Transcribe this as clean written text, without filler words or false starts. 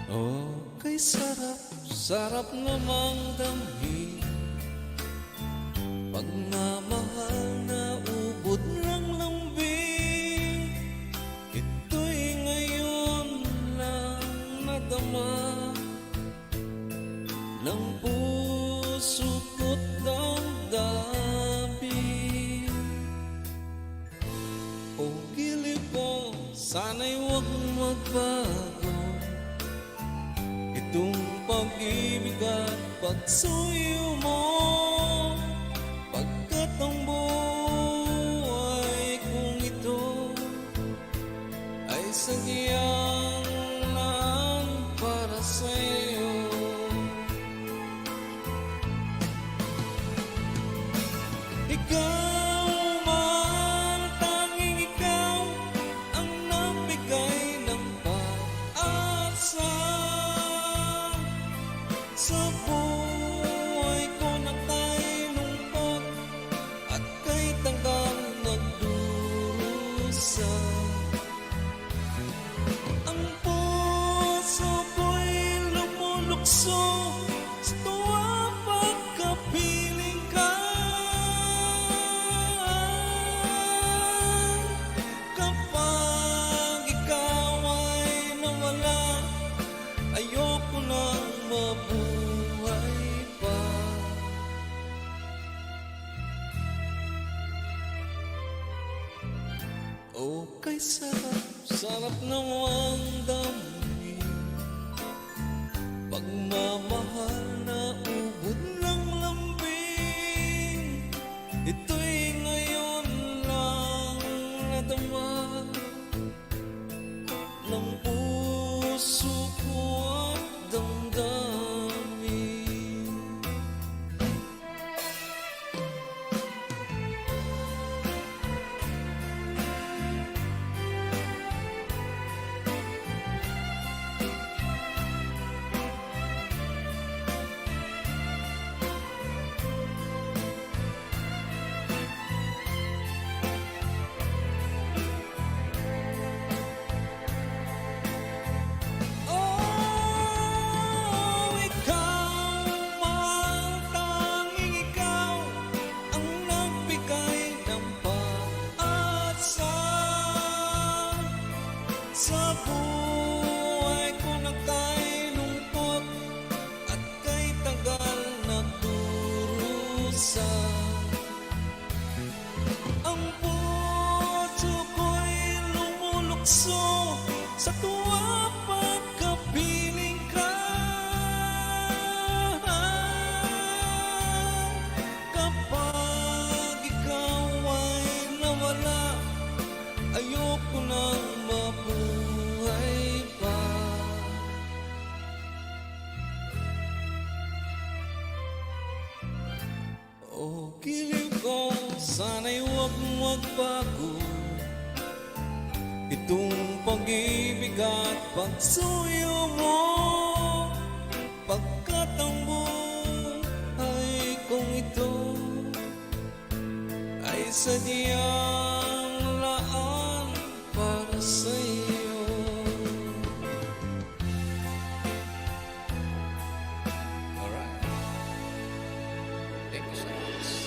Oh, kay sarap, sarap namang damhin. Pagmamahal na ubod ng lambing. Ito'y ngayon lang nadama ng puso ko't damdamin. O giliw ko, sana'y huwag magbago itong pag-ibig at pagsuyo mo, pagkat ang buhay kong ito ay sadyang laan para sa'yo. Ikaw man, tanging ikaw ang nagbigay ng pag-asa. Sa buhay ko na kay lungkot at kay tanggal nagdurusa. Ang puso ko'y lumulukso sa tuwa pagkapiling ka. Kapag ikaw ay nawala, ayoko nang mabuhay pa. Oh, kay sarap, sarap namang damhin. Pagmamahal na ubod ng lambing. Ito'y ngayon lang nadama ng puso ko at damdamin. Sa buhay ko na kay lungkot at kay tagal nagdurusa. Ang puso ko'y lumulukso sa tuwa pagkapiling ka. Kapag ikaw ay nawala, ayoko nang mabuhay pa. O giliw ko, sana'y huwag magbago itong pag-ibig at pagsuyo mo, pagkat ang buhay kong ito ay sadyang laan para sa'yo. Alright. Thank you so much.